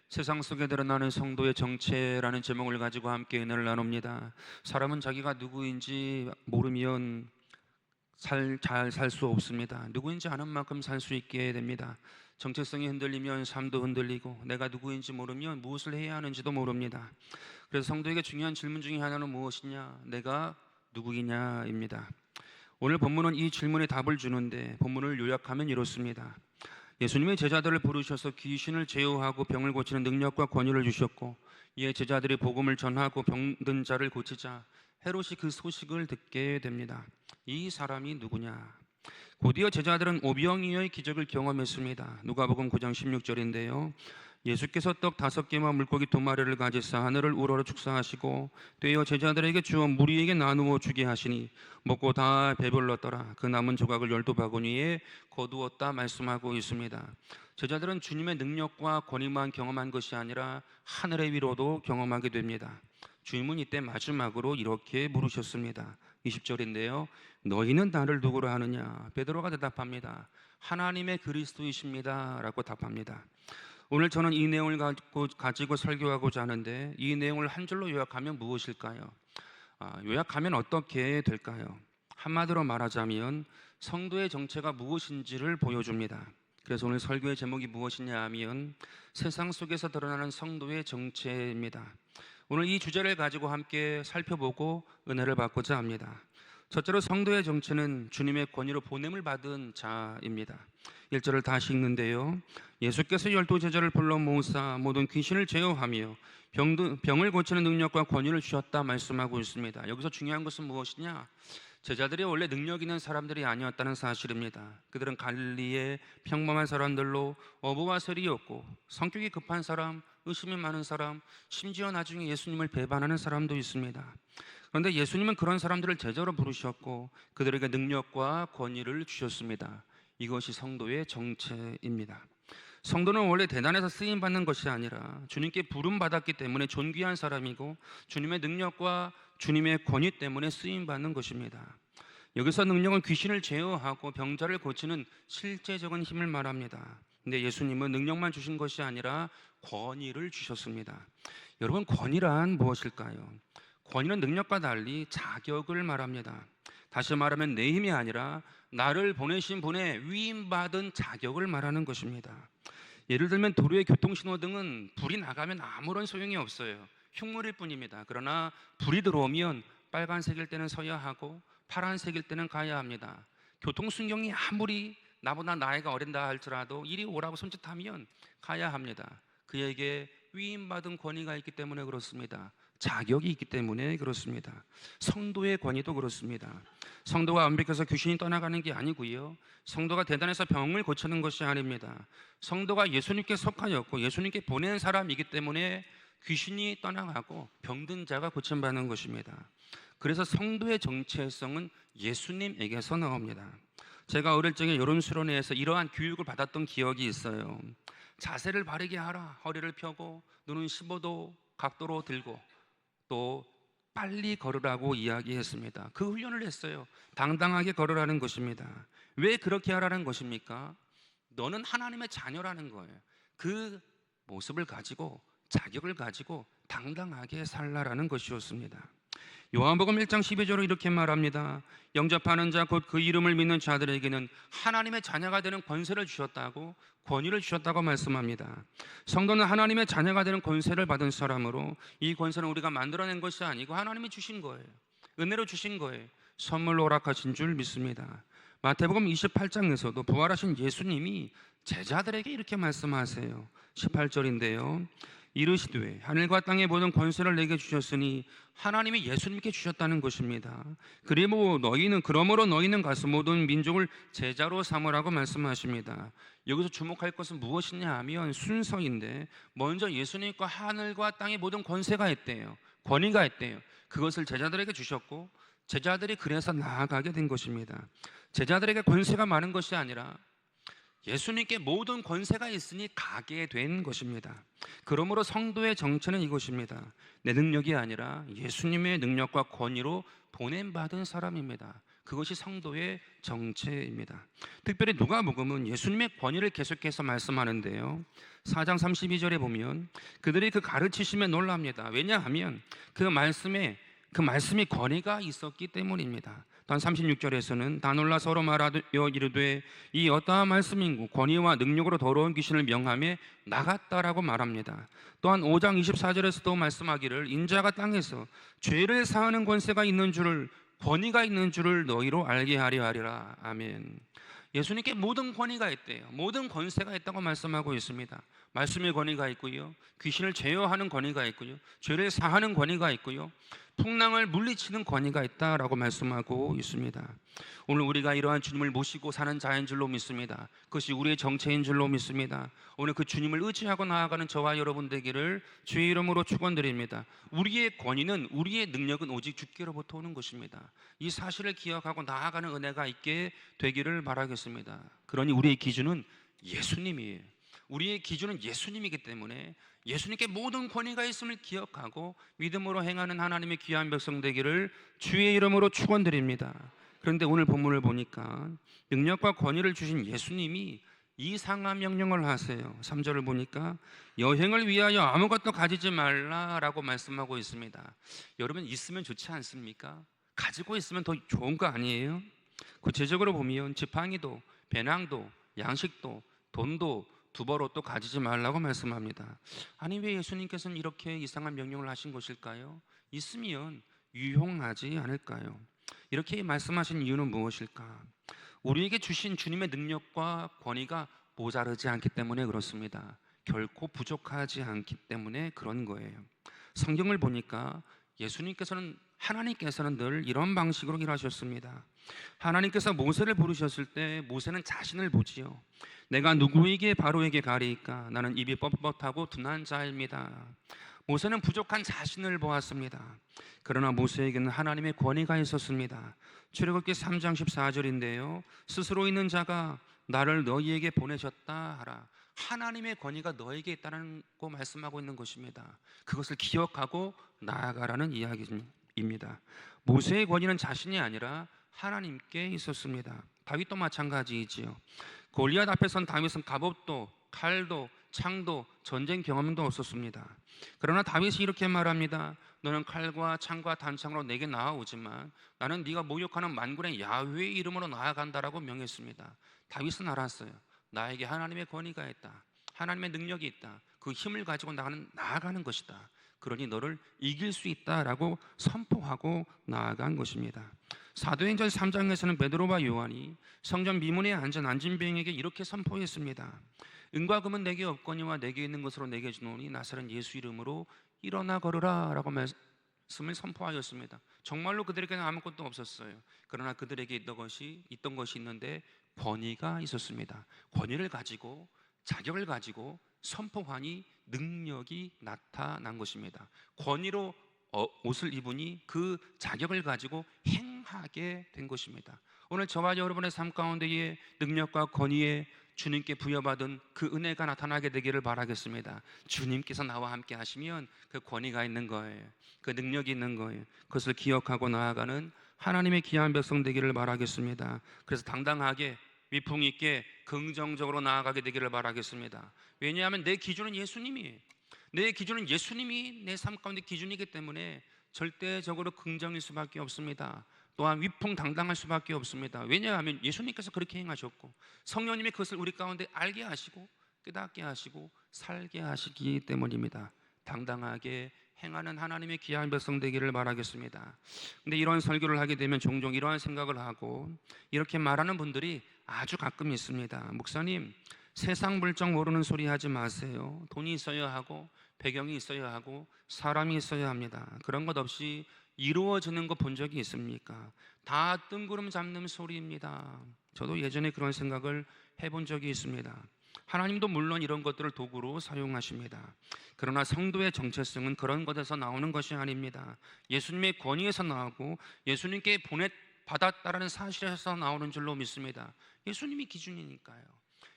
세상 속에 드러나는 성도의 정체라는 제목을 가지고 함께 은혜를 나눕니다. 사람은 자기가 누구인지 모르면 잘 살 수 없습니다. 누구인지 아는 만큼 살 수 있게 됩니다. 정체성이 흔들리면 삶도 흔들리고, 내가 누구인지 모르면 무엇을 해야 하는지도 모릅니다. 그래서 성도에게 중요한 질문 중에 하나는 무엇이냐? 내가 누구이냐입니다. 오늘 본문은 이 질문에 답을 주는데, 본문을 요약하면 이렇습니다. 예수님의 제자들을 부르셔서 귀신을 제어하고 병을 고치는 능력과 권위를 주셨고, 이에 제자들이 복음을 전하고 병든 자를 고치자 헤롯이 그 소식을 듣게 됩니다. 이 사람이 누구냐? 곧이어 제자들은 오병이어의 기적을 경험했습니다. 누가복음 9장 16절인데요. 예수께서 떡 5개와 물고기 2마리를 가지사 하늘을 우러러 축사하시고 떼어 제자들에게 주어 무리에게 나누어 주게 하시니 먹고 다 배불렀더라. 그 남은 조각을 12바구니에 거두었다 말씀하고 있습니다. 제자들은 주님의 능력과 권위만 경험한 것이 아니라 하늘의 위로도 경험하게 됩니다. 주님은 이때 마지막으로 이렇게 물으셨습니다. 20절인데요. 너희는 나를 누구로 하느냐? 베드로가 대답합니다. 하나님의 그리스도이십니다 라고 답합니다. 오늘 저는 이 내용을 가지고 설교하고자 하는데, 이 내용을 한 줄로 요약하면 무엇일까요? 요약하면 어떻게 될까요? 한마디로 말하자면 성도의 정체가 무엇인지를 보여줍니다. 그래서 오늘 설교의 제목이 무엇이냐 하면 세상 속에서 드러나는 성도의 정체입니다. 오늘 이 주제를 가지고 함께 살펴보고 은혜를 받고자 합니다. 첫째로 성도의 정체는 주님의 권위로 보냄을 받은 자입니다. 1절을 다시 읽는데요. 예수께서 12제자를 불러 모으사 모든 귀신을 제어하며 병을 고치는 능력과 권위를 주셨다 말씀하고 있습니다. 여기서 중요한 것은 무엇이냐? 제자들이 원래 능력 있는 사람들이 아니었다는 사실입니다. 그들은 갈릴리의 평범한 사람들로 어부와 세리였고, 성격이 급한 사람, 의심이 많은 사람, 심지어 나중에 예수님을 배반하는 사람도 있습니다. 그런데 예수님은 그런 사람들을 제자로 부르셨고 그들에게 능력과 권위를 주셨습니다. 이것이 성도의 정체입니다. 성도는 원래 대단해서 쓰임받는 것이 아니라 주님께 부름받았기 때문에 존귀한 사람이고, 주님의 능력과 주님의 권위 때문에 쓰임받는 것입니다. 여기서 능력은 귀신을 제어하고 병자를 고치는 실제적인 힘을 말합니다. 근데 예수님은 능력만 주신 것이 아니라 권위를 주셨습니다. 여러분, 권위란 무엇일까요? 권위는 능력과 달리 자격을 말합니다. 다시 말하면 내 힘이 아니라 나를 보내신 분의 위임받은 자격을 말하는 것입니다. 예를 들면 도로의 교통신호등은 불이 나가면 아무런 소용이 없어요. 흉물일 뿐입니다. 그러나 불이 들어오면 빨간색일 때는 서야 하고 파란색일 때는 가야 합니다. 교통순경이 아무리 나보다 나이가 어린다 할지라도 이리 오라고 손짓하면 가야 합니다. 그에게 위임받은 권위가 있기 때문에 그렇습니다. 자격이 있기 때문에 그렇습니다. 성도의 권위도 그렇습니다. 성도가 완벽해서 귀신이 떠나가는 게 아니고요, 성도가 대단해서 병을 고치는 것이 아닙니다. 성도가 예수님께 속하였고 예수님께 보낸 사람이기 때문에 귀신이 떠나가고 병든 자가 고침받는 것입니다. 그래서 성도의 정체성은 예수님에게서 나옵니다. 제가 어릴 적에 여론수련회에서 이러한 교육을 받았던 기억이 있어요. 자세를 바르게 하라. 허리를 펴고 눈은 15도 각도로 들고 또 빨리 걸으라고 이야기했습니다. 그 훈련을 했어요. 당당하게 걸으라는 것입니다. 왜 그렇게 하라는 것입니까? 너는 하나님의 자녀라는 거예요. 그 모습을 가지고, 자격을 가지고 당당하게 살라라는 것이었습니다. 요한복음 1장 12절로 이렇게 말합니다. 영접하는 자 곧 그 이름을 믿는 자들에게는 하나님의 자녀가 되는 권세를 주셨다고, 권위를 주셨다고 말씀합니다. 성도는 하나님의 자녀가 되는 권세를 받은 사람으로, 이 권세는 우리가 만들어낸 것이 아니고 하나님이 주신 거예요. 은혜로 주신 거예요. 선물로 허락하신 줄 믿습니다. 마태복음 28장에서도 부활하신 예수님이 제자들에게 이렇게 말씀하세요. 18절인데요. 이르시되 하늘과 땅의 모든 권세를 내게 주셨으니, 하나님이 예수님께 주셨다는 것입니다. 그러므로 너희는 가서 모든 민족을 제자로 삼으라고 말씀하십니다. 여기서 주목할 것은 무엇이냐 하면 순서인데, 먼저 예수님과 하늘과 땅의 모든 권세가 있대요. 권위가 있대요. 그것을 제자들에게 주셨고, 제자들이 그래서 나아가게 된 것입니다. 제자들에게 권세가 많은 것이 아니라 예수님께 모든 권세가 있으니 가게 된 것입니다. 그러므로 성도의 정체는 이것입니다. 내 능력이 아니라 예수님의 능력과 권위로 보냄받은 사람입니다. 그것이 성도의 정체입니다. 특별히 누가복음은 예수님의 권위를 계속해서 말씀하는데요, 4장 32절에 보면 그들이 그 가르치심에 놀랍니다. 왜냐하면 그 말씀이 권위가 있었기 때문입니다. 또한 36절에서는 다 놀라 서로 말하여 이르되 이 어떠한 말씀인고 권위와 능력으로 더러운 귀신을 명하며 나갔다라고 말합니다. 또한 5장 24절에서도 말씀하기를 인자가 땅에서 죄를 사하는 권세가 있는 줄을, 권위가 있는 줄을 너희로 알게 하려 하리라. 아멘. 예수님께 모든 권위가 있대요. 모든 권세가 있다고 말씀하고 있습니다. 말씀의 권위가 있고요, 귀신을 제어하는 권위가 있고요, 죄를 사하는 권위가 있고요, 풍랑을 물리치는 권위가 있다라고 말씀하고 있습니다. 오늘 우리가 이러한 주님을 모시고 사는 자인 줄로 믿습니다. 그것이 우리의 정체인 줄로 믿습니다. 오늘 그 주님을 의지하고 나아가는 저와 여러분 되기를 주의 이름으로 축원드립니다. 우리의 권위는, 우리의 능력은 오직 주께로부터 오는 것입니다. 이 사실을 기억하고 나아가는 은혜가 있게 되기를 바라겠습니다. 그러니 우리의 기준은 예수님이에요. 우리의 기준은 예수님이기 때문에 예수님께 모든 권위가 있음을 기억하고 믿음으로 행하는 하나님의 귀한 백성 되기를 주의 이름으로 축원드립니다. 그런데 오늘 본문을 보니까 능력과 권위를 주신 예수님이 이상한 명령을 하세요. 3절을 보니까 여행을 위하여 아무것도 가지지 말라라고 말씀하고 있습니다. 여러분, 있으면 좋지 않습니까? 가지고 있으면 더 좋은 거 아니에요? 구체적으로 보면 지팡이도, 배낭도, 양식도, 돈도, 두벌옷도 가지지 말라고 말씀합니다. 아니, 왜 예수님께서는 이렇게 이상한 명령을 하신 것일까요? 있으면 유용하지 않을까요? 이렇게 말씀하신 이유는 무엇일까? 우리에게 주신 주님의 능력과 권위가 모자르지 않기 때문에 그렇습니다. 결코 부족하지 않기 때문에 그런 거예요. 성경을 보니까 하나님께서는 늘 이런 방식으로 일하셨습니다. 하나님께서 모세를 부르셨을 때 모세는 자신을 보지요. 내가 누구에게 바로에게 가리이까? 나는 입이 뻣뻣하고 둔한 자입니다. 모세는 부족한 자신을 보았습니다. 그러나 모세에게는 하나님의 권위가 있었습니다. 출애굽기 3장 14절인데요, 스스로 있는 자가 나를 너희에게 보내셨다 하라. 하나님의 권위가 너에게 있다는 거 말씀하고 있는 것입니다. 그것을 기억하고 나아가라는 이야기입니다. 모세의 권위는 자신이 아니라 하나님께 있었습니다. 다윗도 마찬가지이지요. 골리앗 앞에 선 다윗은 갑옷도, 칼도, 창도, 전쟁 경험도 없었습니다. 그러나 다윗이 이렇게 말합니다. 너는 칼과 창과 단창으로 내게 나아오지만 나는 네가 모욕하는 만군의 야훼의 이름으로 나아간다라고 명했습니다. 다윗은 알았어요. 나에게 하나님의 권위가 있다, 하나님의 능력이 있다, 그 힘을 가지고 나아가는 것이다. 그러니 너를 이길 수 있다라고 선포하고 나아간 것입니다. 사도행전 3장에서는 베드로와 요한이 성전 미문에 앉은 안진병에게 이렇게 선포했습니다. 은과 금은 내게 없거니와 내게 있는 것으로 내게 주노니 나사렛 예수 이름으로 일어나 걸으라 라고 말씀을 선포하였습니다. 정말로 그들에게는 아무것도 없었어요. 그러나 그들에게 있던 것이 있는데 권위가 있었습니다. 권위를 가지고, 자격을 가지고 선포하니 능력이 나타난 것입니다. 권위로 옷을 입으니 그 자격을 가지고 행하게 된 것입니다. 오늘 저와 여러분의 삶 가운데에 능력과 권위에 주님께 부여받은 그 은혜가 나타나게 되기를 바라겠습니다. 주님께서 나와 함께 하시면 그 권위가 있는 거예요. 그 능력이 있는 거예요. 그것을 기억하고 나아가는 하나님의 귀한 백성 되기를 바라겠습니다. 그래서 당당하게 위풍 있게 긍정적으로 나아가게 되기를 바라겠습니다. 왜냐하면 내 기준은 예수님이에요. 내 기준은 예수님이 내 삶 가운데 기준이기 때문에 절대적으로 긍정일 수밖에 없습니다. 또한 위풍당당할 수밖에 없습니다. 왜냐하면 예수님께서 그렇게 행하셨고 성령님이 그것을 우리 가운데 알게 하시고 깨닫게 하시고 살게 하시기 때문입니다. 당당하게 행하는 하나님의 귀한 백성 되기를 바라겠습니다. 근데 이런 설교를 하게 되면 종종 이러한 생각을 하고 이렇게 말하는 분들이 아주 가끔 있습니다. 목사님, 세상 물정 모르는 소리 하지 마세요. 돈이 있어야 하고 배경이 있어야 하고 사람이 있어야 합니다. 그런 것 없이 이루어지는 거 본 적이 있습니까? 다 뜬구름 잡는 소리입니다. 저도 예전에 그런 생각을 해본 적이 있습니다. 하나님도 물론 이런 것들을 도구로 사용하십니다. 그러나 성도의 정체성은 그런 것에서 나오는 것이 아닙니다. 예수님의 권위에서 나오고 예수님께 받았다라는 사실에서 나오는 줄로 믿습니다. 예수님이 기준이니까요.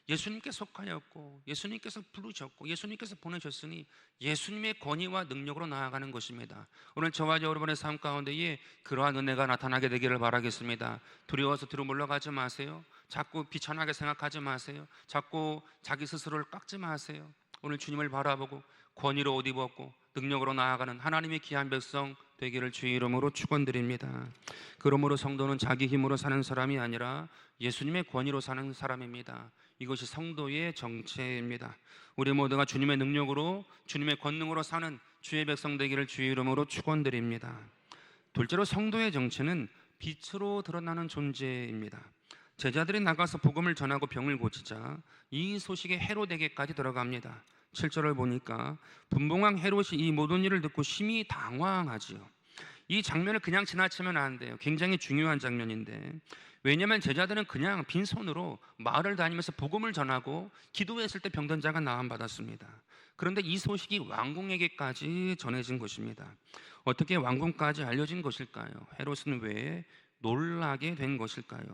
예수님께 속하였고 예수님께서 부르셨고 예수님께서 보내셨으니 예수님의 권위와 능력으로 나아가는 것입니다. 오늘 저와 여러분의 삶 가운데에 그러한 은혜가 나타나게 되기를 바라겠습니다. 두려워서 뒤로 물러가지 마세요. 자꾸 비천하게 생각하지 마세요. 자꾸 자기 스스로를 깎지 마세요. 오늘 주님을 바라보고 권위로 옷 입었고 능력으로 나아가는 하나님의 귀한 백성 되기를 주의 이름으로 축원드립니다. 그러므로 성도는 자기 힘으로 사는 사람이 아니라 예수님의 권위로 사는 사람입니다. 이것이 성도의 정체입니다. 우리 모두가 주님의 능력으로 주님의 권능으로 사는 주의 백성 되기를 주의 이름으로 축원드립니다. 둘째로 성도의 정체는 빛으로 드러나는 존재입니다. 제자들이 나가서 복음을 전하고 병을 고치자 이 소식에 헤롯에게까지 들어갑니다. 7절을 보니까 분봉왕 헤롯이 이 모든 일을 듣고 심히 당황하지요. 이 장면을 그냥 지나치면 안 돼요. 굉장히 중요한 장면인데, 왜냐하면 제자들은 그냥 빈손으로 마을을 다니면서 복음을 전하고 기도했을 때 병든 자가 나음 받았습니다. 그런데 이 소식이 왕궁에게까지 전해진 것입니다. 어떻게 왕궁까지 알려진 것일까요? 헤롯은 왜 놀라게 된 것일까요?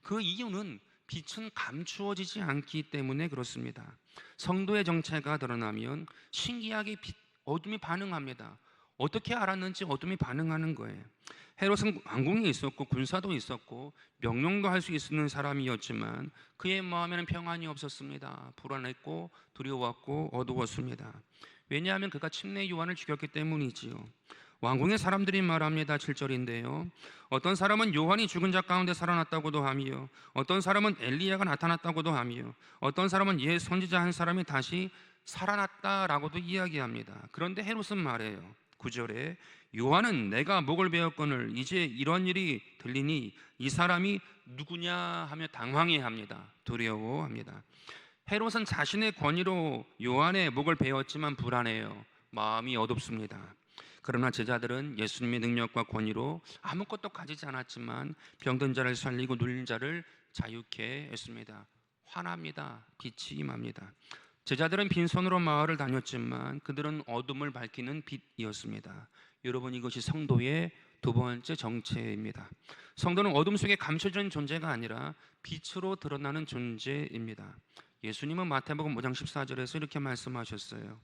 그 이유는 빛은 감추어지지 않기 때문에 그렇습니다. 성도의 정체가 드러나면 신기하게 어둠이 반응합니다. 어떻게 알았는지 어둠이 반응하는 거예요. 헤롯은 왕궁에 있었고 군사도 있었고 명령도 할 수 있는 사람이었지만 그의 마음에는 평안이 없었습니다. 불안했고 두려웠고 어두웠습니다. 왜냐하면 그가 침례 요한을 죽였기 때문이지요. 왕궁의 사람들이 말합니다. 7절인데요. 어떤 사람은 요한이 죽은 자 가운데 살아났다고도 하며 어떤 사람은 엘리야가 나타났다고도 하며 어떤 사람은 옛 선지자 한 사람이 다시 살아났다라고도 이야기합니다. 그런데 헤롯은 말해요. 9절에 요한은 내가 목을 베었거늘 이제 이런 일이 들리니 이 사람이 누구냐 하며 당황해합니다. 두려워합니다. 헤롯은 자신의 권위로 요한의 목을 베었지만 불안해요. 마음이 어둡습니다. 그러나 제자들은 예수님의 능력과 권위로 아무것도 가지지 않았지만 병든 자를 살리고 눌린 자를 자유케 했습니다. 화납니다. 빛이 임합니다. 제자들은 빈손으로 마을을 다녔지만 그들은 어둠을 밝히는 빛이었습니다. 여러분, 이것이 성도의 두 번째 정체입니다. 성도는 어둠 속에 감춰진 존재가 아니라 빛으로 드러나는 존재입니다. 예수님은 마태복음 5장 14절에서 이렇게 말씀하셨어요.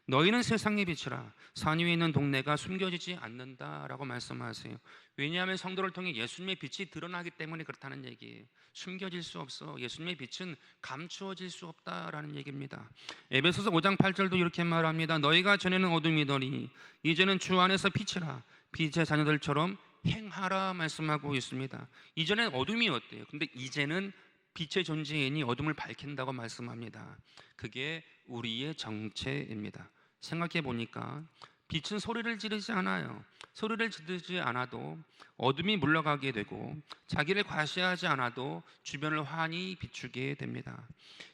너희는 세상의 빛이라. 산 위에 있는 동네가 숨겨지지 않는다라고 말씀하세요. 왜냐하면 성도를 통해 예수님의 빛이 드러나기 때문에 그렇다는 얘기예요. 숨겨질 수 없어. 예수님의 빛은 감추어질 수 없다라는 얘기입니다. 에베소서 5장 8절도 이렇게 말합니다. 너희가 전에는 어둠이더니 이제는 주 안에서 빛이라. 빛의 자녀들처럼 행하라 말씀하고 있습니다. 이전엔 어둠이었대요. 근데 이제는 빛의 존재이니 어둠을 밝힌다고 말씀합니다. 그게 우리의 정체입니다. 생각해 보니까 빛은 소리를 지르지 않아요. 소리를 지르지 않아도 어둠이 물러가게 되고 자기를 과시하지 않아도 주변을 환히 비추게 됩니다.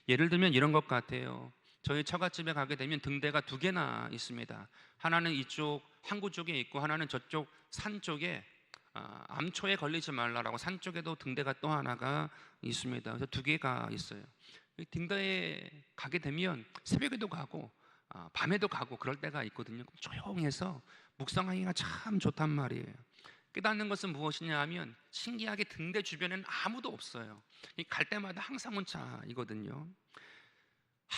예를 들면 이런 것 같아요. 저희 처갓집에 가게 되면 등대가 두 개나 있습니다. 하나는 이쪽 항구 쪽에 있고 하나는 저쪽 산 쪽에 암초에 걸리지 말라라고 산 쪽에도 등대가 또 하나가 있습니다. 그래서 두 개가 있어요. 등대에 가게 되면 새벽에도 가고 밤에도 가고 그럴 때가 있거든요. 조용해서 묵상하기가 참 좋단 말이에요. 깨닫는 것은 무엇이냐 하면 신기하게 등대 주변에는 아무도 없어요. 갈 때마다 항상 혼자이거든요.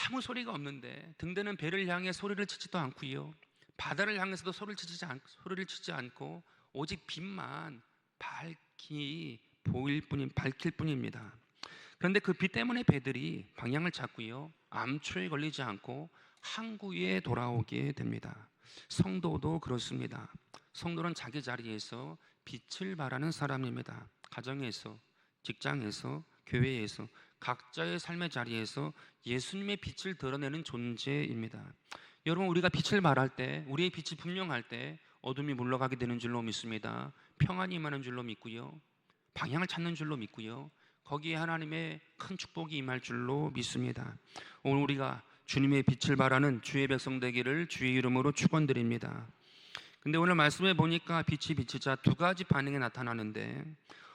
아무 소리가 없는데 등대는 배를 향해 소리를 치지도 않고요. 바다를 향해서도 소리를 치지 않고 오직 빛만 밝히 밝힐 뿐입니다. 그런데 그 빛 때문에 배들이 방향을 찾고요. 암초에 걸리지 않고 항구에 돌아오게 됩니다. 성도도 그렇습니다. 성도는 자기 자리에서 빛을 발하는 사람입니다. 가정에서, 직장에서, 교회에서, 각자의 삶의 자리에서 예수님의 빛을 드러내는 존재입니다. 여러분, 우리가 빛을 발할 때, 우리의 빛이 분명할 때 어둠이 물러가게 되는 줄로 믿습니다. 평안이 임하는 줄로 믿고요. 방향을 찾는 줄로 믿고요. 거기에 하나님의 큰 축복이 임할 줄로 믿습니다. 오늘 우리가 주님의 빛을 발하는 주의 백성 되기를 주의 이름으로 축원드립니다. 근데 오늘 말씀에 보니까 빛이 비치자 두 가지 반응이 나타나는데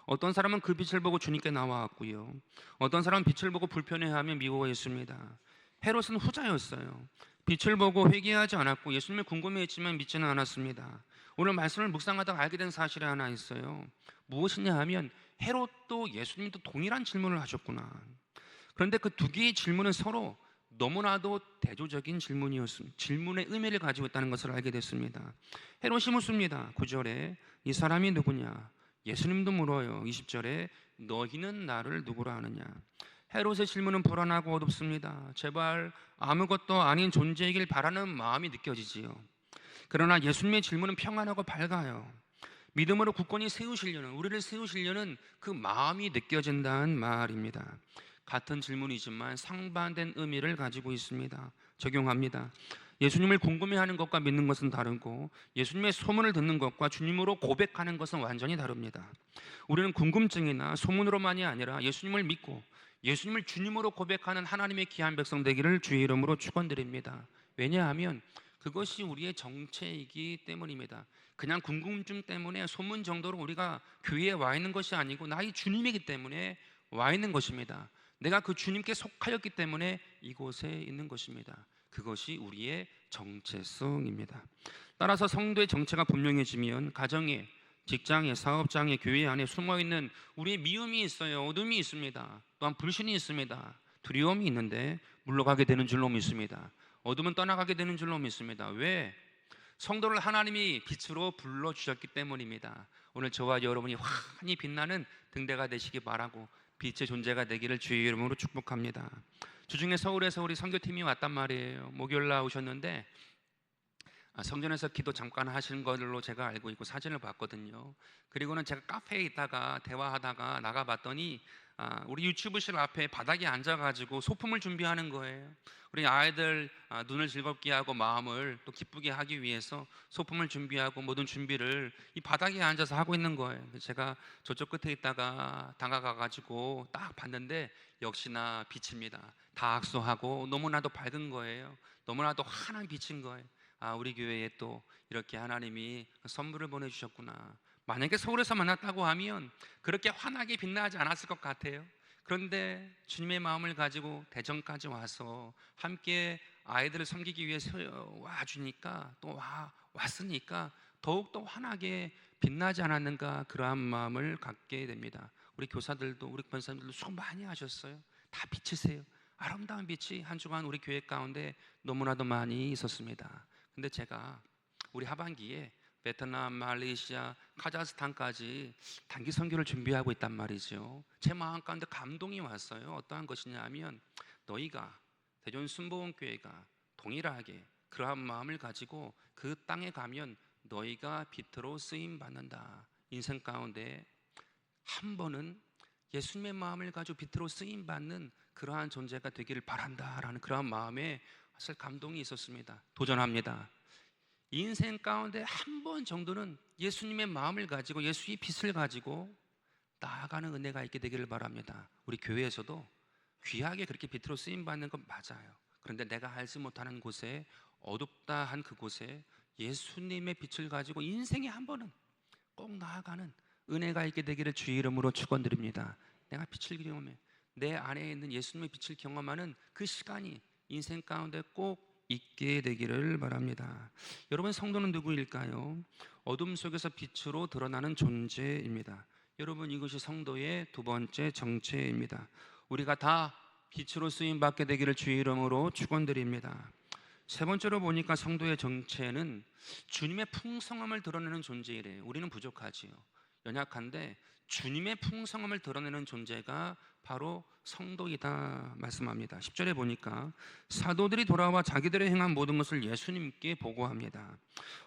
어떤 사람은 그 빛을 보고 주님께 나와왔고요. 어떤 사람은 빛을 보고 불편해하며 미워했습니다. 헤롯은 후자였어요. 빛을 보고 회개하지 않았고 예수님을 궁금해했지만 믿지는 않았습니다. 오늘 말씀을 묵상하다가 알게 된 사실이 하나 있어요. 무엇이냐 하면 헤롯도 예수님도 동일한 질문을 하셨구나. 그런데 그 두 개의 질문은 서로 너무나도 대조적인 질문이었습니다. 질문의 의미를 가지고 있다는 것을 알게 됐습니다. 헤롯이 묻습니다. 9절에 이 사람이 누구냐? 예수님도 물어요. 20절에 너희는 나를 누구라 하느냐? 헤롯의 질문은 불안하고 어둡습니다. 제발 아무것도 아닌 존재이길 바라는 마음이 느껴지지요. 그러나 예수님의 질문은 평안하고 밝아요. 믿음으로 굳건히 세우시려는, 우리를 세우시려는 그 마음이 느껴진다는 말입니다. 같은 질문이지만 상반된 의미를 가지고 있습니다. 적용합니다. 예수님을 궁금해하는 것과 믿는 것은 다르고, 예수님의 소문을 듣는 것과 주님으로 고백하는 것은 완전히 다릅니다. 우리는 궁금증이나 소문으로만이 아니라 예수님을 믿고 예수님을 주님으로 고백하는 하나님의 귀한 백성 되기를 주의 이름으로 축원드립니다. 왜냐하면 그것이 우리의 정체이기 때문입니다. 그냥 궁금증 때문에 소문 정도로 우리가 교회에 와 있는 것이 아니고 나의 주님이기 때문에 와 있는 것입니다. 내가 그 주님께 속하였기 때문에 이곳에 있는 것입니다. 그것이 우리의 정체성입니다. 따라서 성도의 정체가 분명해지면 가정에, 직장에, 사업장에, 교회 안에 숨어있는 우리의 미움이 있어요. 어둠이 있습니다. 또한 불신이 있습니다. 두려움이 있는데 물러가게 되는 줄로 믿습니다. 어둠은 떠나가게 되는 줄로 믿습니다. 왜? 성도를 하나님이 빛으로 불러주셨기 때문입니다. 오늘 저와 여러분이 환히 빛나는 등대가 되시기 바라고 빛의 존재가 되기를 주의 이름으로 축복합니다. 주중에 서울에서 우리 선교팀이 왔단 말이에요. 목요일 날 오셨는데 성전에서 기도 잠깐 하신 걸로 제가 알고 있고 사진을 봤거든요. 그리고는 제가 카페에 있다가 대화하다가 나가봤더니 우리 유치부실 앞에 바닥에 앉아가지고 소품을 준비하는 거예요. 우리 아이들 눈을 즐겁게 하고 마음을 또 기쁘게 하기 위해서 소품을 준비하고 모든 준비를 이 바닥에 앉아서 하고 있는 거예요. 제가 저쪽 끝에 있다가 다가가가지고 딱 봤는데 역시나 빛입니다. 다 악수하고 너무나도 밝은 거예요. 너무나도 환한 빛인 거예요. 우리 교회에 또 이렇게 하나님이 선물을 보내주셨구나. 만약에 서울에서 만났다고 하면 그렇게 환하게 빛나지 않았을 것 같아요. 그런데 주님의 마음을 가지고 대전까지 와서 함께 아이들을 섬기기 위해서 와주니까 또 왔으니까 더욱더 환하게 빛나지 않았는가, 그러한 마음을 갖게 됩니다. 우리 교사들도 우리 권사님들도 수고 많이 하셨어요. 다 빛이세요. 아름다운 빛이 한 주간 우리 교회 가운데 너무나도 많이 있었습니다. 근데 제가 우리 하반기에 베트남, 말레이시아, 카자흐스탄까지 단기 선교를 준비하고 있단 말이죠. 제 마음 가운데 감동이 왔어요. 어떠한 것이냐 하면 너희가 대전 순복음교회가 동일하게 그러한 마음을 가지고 그 땅에 가면 너희가 빛으로 쓰임 받는다. 인생 가운데 한 번은 예수님의 마음을 가지고 빛으로 쓰임 받는 그러한 존재가 되기를 바란다라는 그러한 마음에 사실 감동이 있었습니다. 도전합니다. 인생 가운데 한 번 정도는 예수님의 마음을 가지고 예수의 빛을 가지고 나아가는 은혜가 있게 되기를 바랍니다. 우리 교회에서도 귀하게 그렇게 빛으로 쓰임 받는 건 맞아요. 그런데 내가 알지 못하는 곳에, 어둡다 한 그곳에 예수님의 빛을 가지고 인생에 한 번은 꼭 나아가는 은혜가 있게 되기를 주의 이름으로 축원드립니다. 내가 빛을 경험해, 내 안에 있는 예수님의 빛을 경험하는 그 시간이 인생 가운데 꼭 있게 되기를 바랍니다. 여러분, 성도는 누구일까요? 어둠 속에서 빛으로 드러나는 존재입니다. 여러분, 이것이 성도의 두 번째 정체입니다. 우리가 다 빛으로 쓰임 받게 되기를 주의 이름으로 축원드립니다. 세 번째로 보니까 성도의 정체는 주님의 풍성함을 드러내는 존재이래요. 우리는 부족하지요. 연약한데 주님의 풍성함을 드러내는 존재가 바로 성도이다 말씀합니다. 10절에 보니까 사도들이 돌아와 자기들의 행한 모든 것을 예수님께 보고합니다.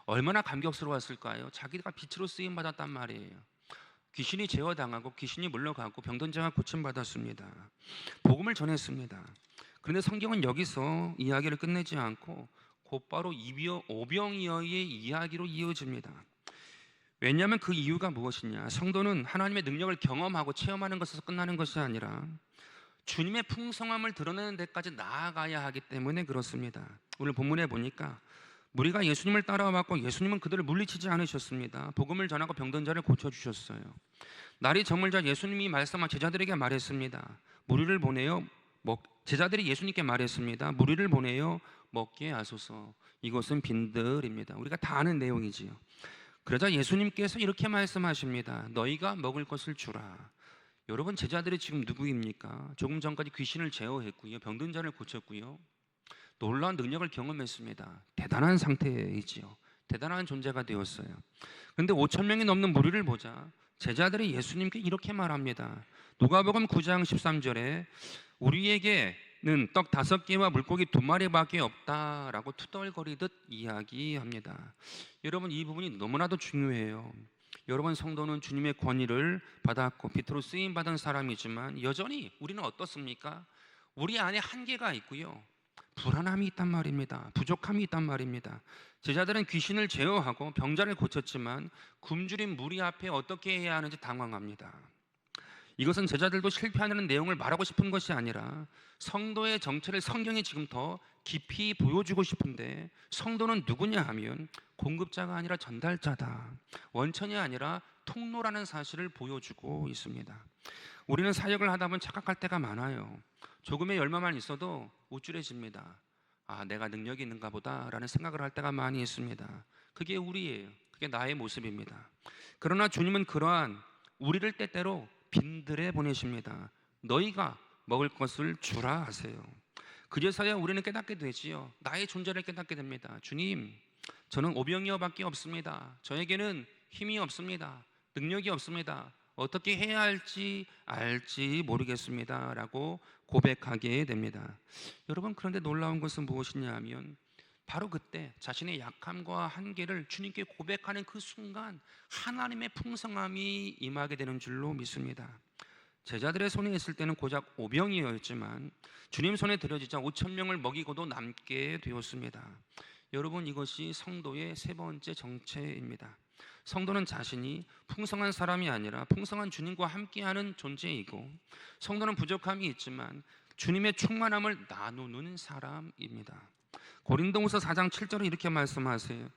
얼마나 감격스러웠을까요? 자기가 빛으로 쓰임 받았단 말이에요. 귀신이 제어당하고 귀신이 물러가고 병든 자가 고침받았습니다. 복음을 전했습니다. 그런데 성경은 여기서 이야기를 끝내지 않고 곧바로 오병이어의 이야기로 이어집니다. 왜냐하면 그 이유가 무엇이냐? 성도는 하나님의 능력을 경험하고 체험하는 것에서 끝나는 것이 아니라 주님의 풍성함을 드러내는 데까지 나아가야 하기 때문에 그렇습니다. 오늘 본문에 보니까 무리가 예수님을 따라왔고 예수님은 그들을 물리치지 않으셨습니다. 복음을 전하고 병든 자를 고쳐주셨어요. 날이 저물자 예수님이 말씀한 제자들에게 말했습니다. 무리를 보내어 제자들이 예수님께 말했습니다. 무리를 보내어 먹게 하소서. 이것은 빈들입니다. 우리가 다 아는 내용이지요. 그러자 예수님께서 이렇게 말씀하십니다. 너희가 먹을 것을 주라. 여러분, 제자들이 지금 누구입니까? 조금 전까지 귀신을 제어했고요, 병든 자를 고쳤고요, 놀라운 능력을 경험했습니다. 대단한 상태이지요. 대단한 존재가 되었어요. 그런데 5천 명이 넘는 무리를 보자 제자들이 예수님께 이렇게 말합니다. 누가복음 9장 13절에 우리에게는 떡 5개와 물고기 2마리밖에 없다라고 투덜거리듯 이야기합니다. 여러분, 이 부분이 너무나도 중요해요. 여러분, 성도는 주님의 권위를 받았고 빛으로 쓰임 받은 사람이지만 여전히 우리는 어떻습니까? 우리 안에 한계가 있고요, 불안함이 있단 말입니다. 부족함이 있단 말입니다. 제자들은 귀신을 제어하고 병자를 고쳤지만 굶주린 무리 앞에 어떻게 해야 하는지 당황합니다. 이것은 제자들도 실패하는 내용을 말하고 싶은 것이 아니라 성도의 정체를 성경이 지금 더 깊이 보여주고 싶은데, 성도는 누구냐 하면 공급자가 아니라 전달자다, 원천이 아니라 통로라는 사실을 보여주고 있습니다. 우리는 사역을 하다 보면 착각할 때가 많아요. 조금의 열마만 있어도 우쭐해집니다. 아, 내가 능력이 있는가 보다 라는 생각을 할 때가 많이 있습니다. 그게 우리예요. 그게 나의 모습입니다. 그러나 주님은 그러한 우리를 때때로 빈들에 보내십니다. 너희가 먹을 것을 주라 하세요. 그제서야 우리는 깨닫게 되지요. 나의 존재를 깨닫게 됩니다. 주님, 저는 오병이어밖에 없습니다. 저에게는 힘이 없습니다. 능력이 없습니다. 어떻게 해야 할지 알지 모르겠습니다 라고 고백하게 됩니다. 여러분, 그런데 놀라운 것은 무엇이냐 하면 바로 그때 자신의 약함과 한계를 주님께 고백하는 그 순간 하나님의 풍성함이 임하게 되는 줄로 믿습니다. 제자들의 손에 있을 때는 고작 5병이었지만 주님 손에 들여지자 5천 명을 먹이고도 남게 되었습니다. 여러분, 이것이 성도의 세 번째 정체입니다. 성도는 자신이 풍성한 사람이 아니라 풍성한 주님과 함께하는 존재이고, 성도는 부족함이 있지만 주님의 충만함을 나누는 사람입니다. 고린도후서 4장 7절에 이렇게 말씀하세요.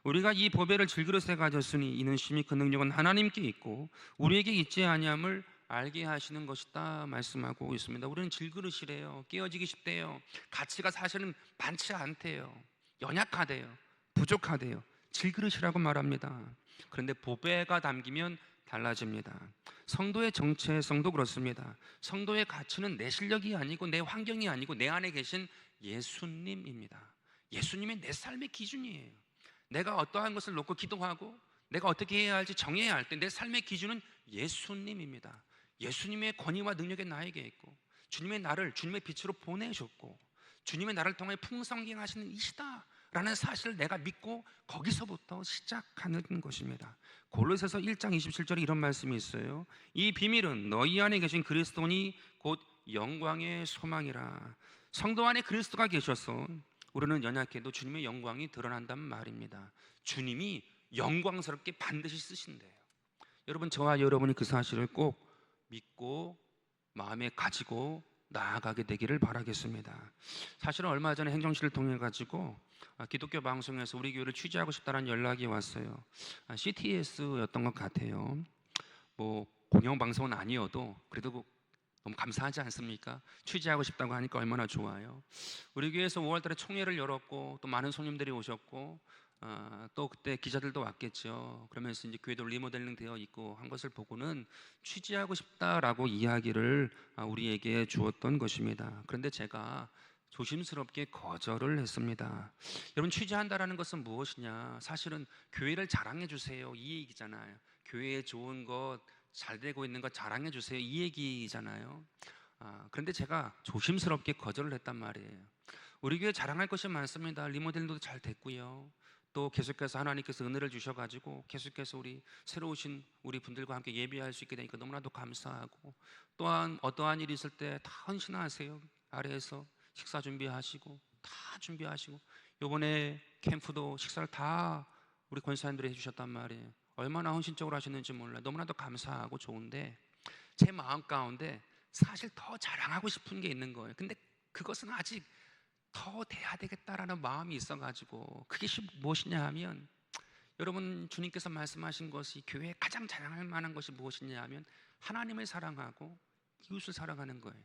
우리가 이 보배를 질그릇에 가졌으니 이는 심히 그 능력은 하나님께 있고 우리에게 있지 아니함을 알게 하시는 것이다 말씀하고 있습니다. 우리는 질그릇이래요. 깨어지기 쉽대요. 가치가 사실은 많지 않대요. 연약하대요. 부족하대요. 질그릇이라고 말합니다. 그런데 보배가 담기면 달라집니다. 성도의 정체성도 그렇습니다. 성도의 가치는 내 실력이 아니고 내 환경이 아니고 내 안에 계신 예수님입니다. 예수님이 내 삶의 기준이에요. 내가 어떠한 것을 놓고 기도하고 내가 어떻게 해야 할지 정해야 할 때 내 삶의 기준은 예수님입니다. 예수님의 권위와 능력이 나에게 있고 주님의 나를 주님의 빛으로 보내셨고 주님의 나를 통해 풍성하게 하시는 이시다 라는 사실을 내가 믿고 거기서부터 시작하는 것입니다. 골로새서 1장 27절에 이런 말씀이 있어요. 이 비밀은 너희 안에 계신 그리스도니 곧 영광의 소망이라. 성도 안에 그리스도가 계셔서 우리는 연약해도 주님의 영광이 드러난단 말입니다. 주님이 영광스럽게 반드시 쓰신대요. 여러분, 저와 여러분이 그 사실을 꼭 믿고 마음에 가지고 나아가게 되기를 바라겠습니다. 사실은 얼마 전에 행정실을 통해 가지고 기독교 방송에서 우리 교회를 취재하고 싶다는 연락이 왔어요. CTS였던 것 같아요. 뭐 공영방송은 아니어도 그래도 너무 감사하지 않습니까? 취재하고 싶다고 하니까 얼마나 좋아요. 우리 교회에서 5월달에 총회를 열었고 또 많은 손님들이 오셨고 또 그때 기자들도 왔겠죠. 그러면서 이제 교회도 리모델링 되어 있고 한 것을 보고는 취재하고 싶다라고 이야기를 우리에게 주었던 것입니다. 그런데 제가 조심스럽게 거절을 했습니다. 여러분, 취재한다라는 것은 무엇이냐? 사실은 교회를 자랑해 주세요 이 얘기잖아요. 교회에 좋은 것, 잘 되고 있는 것 자랑해 주세요 이 얘기잖아요. 그런데 제가 조심스럽게 거절을 했단 말이에요. 우리 교회 자랑할 것이 많습니다. 리모델링도 잘 됐고요. 또 계속해서 하나님께서 은혜를 주셔가지고 계속해서 우리 새로 오신 우리 분들과 함께 예배할 수 있게 되니까 너무나도 감사하고, 또한 어떠한 일이 있을 때 다 헌신하세요. 아래에서 식사 준비하시고 다 준비하시고, 요번에 캠프도 식사를 다 우리 권사님들이 해주셨단 말이에요. 얼마나 헌신적으로 하셨는지 몰라요. 너무나도 감사하고 좋은데 제 마음 가운데 사실 더 자랑하고 싶은 게 있는 거예요. 근데 그것은 아직 더 돼야 되겠다라는 마음이 있어가지고, 그게 무엇이냐 하면, 여러분, 주님께서 말씀하신 것이 교회에 가장 자랑할 만한 것이 무엇이냐 하면 하나님을 사랑하고 이웃을 사랑하는 거예요.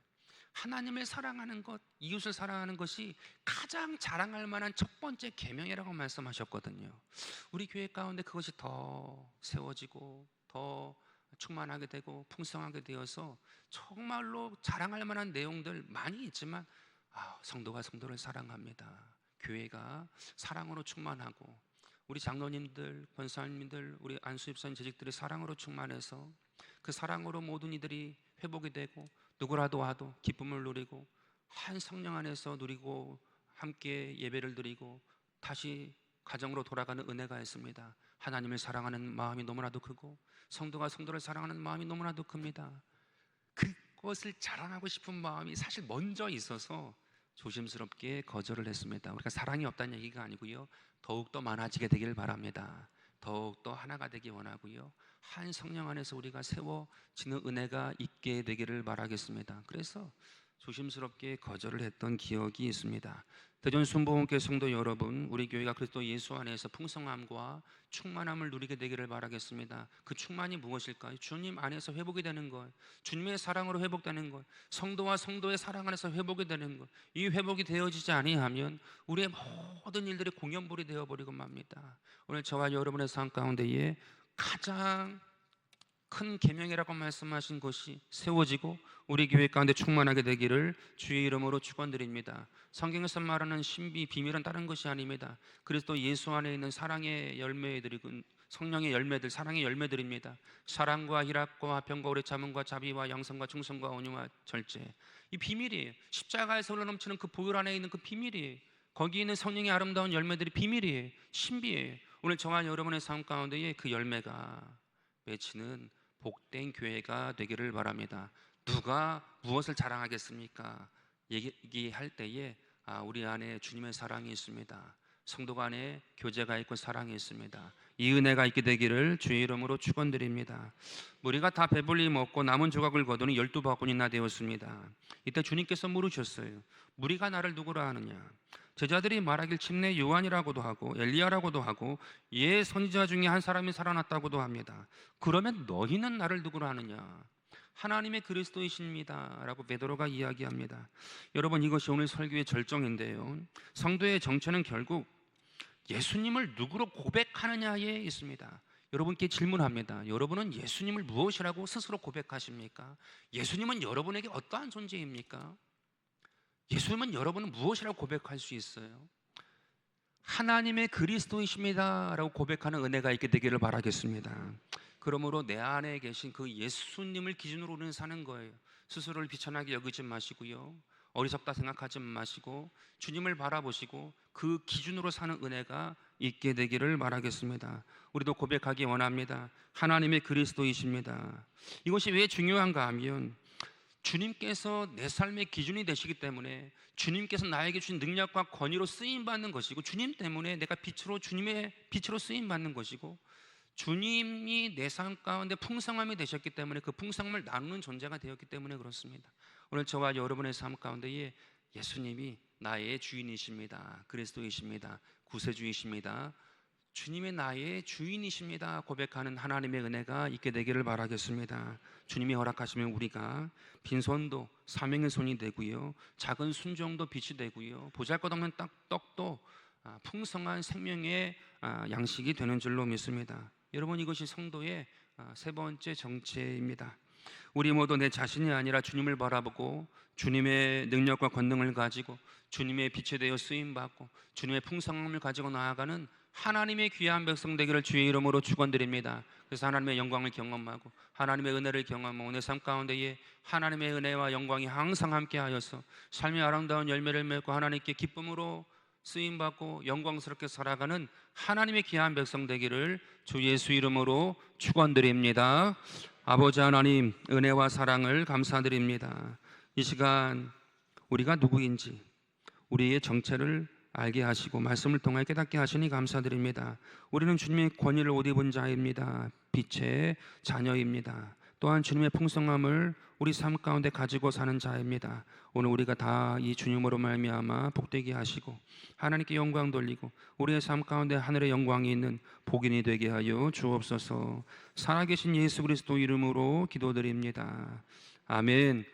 하나님을 사랑하는 것, 이웃을 사랑하는 것이 가장 자랑할 만한 첫 번째 계명이라고 말씀하셨거든요. 우리 교회 가운데 그것이 더 세워지고 더 충만하게 되고 풍성하게 되어서 정말로 자랑할 만한 내용들 많이 있지만 성도가 성도를 사랑합니다. 교회가 사랑으로 충만하고 우리 장로님들, 권사님들, 우리 안수집사님 재직들이 사랑으로 충만해서 그 사랑으로 모든 이들이 회복이 되고 누구라도 와도 기쁨을 누리고 한 성령 안에서 누리고 함께 예배를 드리고 다시 가정으로 돌아가는 은혜가 있습니다. 하나님을 사랑하는 마음이 너무나도 크고 성도가 성도를 사랑하는 마음이 너무나도 큽니다. 그것을 자랑하고 싶은 마음이 사실 먼저 있어서 조심스럽게 거절을 했습니다. 우리가 사랑이 없다는 얘기가 아니고요, 더욱더 많아지게 되길 바랍니다. 더욱더 하나가 되기 원하고요, 한 성령 안에서 우리가 세워지는 은혜가 있게 되기를 바라겠습니다. 그래서 조심스럽게 거절을 했던 기억이 있습니다. 대전 순복음교회 성도 여러분, 우리 교회가 그리스도 예수 안에서 풍성함과 충만함을 누리게 되기를 바라겠습니다. 그 충만이 무엇일까요? 주님 안에서 회복이 되는 것, 주님의 사랑으로 회복되는 것, 성도와 성도의 사랑 안에서 회복이 되는 것. 이 회복이 되어지지 아니하면 우리의 모든 일들이 공연불이 되어버리고 맙니다. 오늘 저와 여러분의 삶 가운데에 가장 큰 계명이라고 말씀하신 것이 세워지고 우리 교회 가운데 충만하게 되기를 주의 이름으로 축원드립니다. 성경에서 말하는 신비, 비밀은 다른 것이 아닙니다. 그리스도 예수 안에 있는 사랑의 열매들이고 성령의 열매들, 사랑의 열매들입니다. 사랑과 희락과 화평과 오래 참음과 자비와 양선과 충성과 온유와 절제. 이 비밀이에요. 십자가에서 흘러넘치는 그 보혈 안에 있는 그 비밀이에요. 거기 있는 성령의 아름다운 열매들이 비밀이에요. 신비예요. 오늘 저와 여러분의 삶 가운데에 그 열매가 맺히는 복된 교회가 되기를 바랍니다. 누가 무엇을 자랑하겠습니까? 얘기할 때에 우리 안에 주님의 사랑이 있습니다. 성도가 안에 교제가 있고 사랑이 있습니다. 이 은혜가 있게 되기를 주의 이름으로 축원드립니다. 우리가 다 배불리 먹고 남은 조각을 거두니 12바구니나 되었습니다. 이때 주님께서 물으셨어요. 무리가 나를 누구라 하느냐? 제자들이 말하길 침례 요한이라고도 하고 엘리야라고도 하고 선지자 중에 한 사람이 살아났다고도 합니다. 그러면 너희는 나를 누구라 하느냐? 하나님의 그리스도이십니다 라고 베드로가 이야기합니다. 여러분, 이것이 오늘 설교의 절정인데요, 성도의 정체는 결국 예수님을 누구로 고백하느냐에 있습니다. 여러분께 질문합니다. 여러분은 예수님을 무엇이라고 스스로 고백하십니까? 예수님은 여러분에게 어떠한 존재입니까? 예수님은 여러분은 무엇이라고 고백할 수 있어요? 하나님의 그리스도이십니다 라고 고백하는 은혜가 있게 되기를 바라겠습니다. 그러므로 내 안에 계신 그 예수님을 기준으로 우리는 사는 거예요. 스스로를 비천하게 여기지 마시고요, 어리석다 생각하지 마시고 주님을 바라보시고 그 기준으로 사는 은혜가 있게 되기를 바라겠습니다. 우리도 고백하기 원합니다. 하나님의 그리스도이십니다. 이것이 왜 중요한가 하면 주님께서 내 삶의 기준이 되시기 때문에 주님께서 나에게 주신 능력과 권위로 쓰임받는 것이고, 주님 때문에 내가 주님의 빛으로 쓰임받는 것이고, 주님이 내 삶 가운데 풍성함이 되셨기 때문에 그 풍성함을 나누는 존재가 되었기 때문에 그렇습니다. 오늘 저와 여러분의 삶 가운데에 예수님이 나의 주인이십니다. 그리스도이십니다. 구세주이십니다. 주님의 나의 주인이십니다 고백하는 하나님의 은혜가 있게 되기를 바라겠습니다. 주님이 허락하시면 우리가 빈손도 사명의 손이 되고요, 작은 순종도 빛이 되고요, 보잘것없는 떡도 풍성한 생명의 양식이 되는 줄로 믿습니다. 여러분, 이것이 성도의 세 번째 정체입니다. 우리 모두 내 자신이 아니라 주님을 바라보고 주님의 능력과 권능을 가지고 주님의 빛에 되어 쓰임받고 주님의 풍성함을 가지고 나아가는 하나님의 귀한 백성 되기를 주의 이름으로 축원드립니다. 그래서 하나님의 영광을 경험하고 하나님의 은혜를 경험하고 내 삶 가운데에 하나님의 은혜와 영광이 항상 함께하여서 삶의 아름다운 열매를 맺고 하나님께 기쁨으로 쓰임받고 영광스럽게 살아가는 하나님의 귀한 백성 되기를 주 예수 이름으로 축원드립니다. 아버지 하나님, 은혜와 사랑을 감사드립니다. 이 시간 우리가 누구인지 우리의 정체를 알게 하시고 말씀을 통해 깨닫게 하시니 감사드립니다. 우리는 주님의 권위를 옷 입은 자입니다. 빛의 자녀입니다. 또한 주님의 풍성함을 우리 삶 가운데 가지고 사는 자입니다. 오늘 우리가 다 이 주님으로 말미암아 복되게 하시고 하나님께 영광 돌리고 우리의 삶 가운데 하늘의 영광이 있는 복인이 되게 하여 주옵소서. 살아계신 예수 그리스도 이름으로 기도드립니다. 아멘.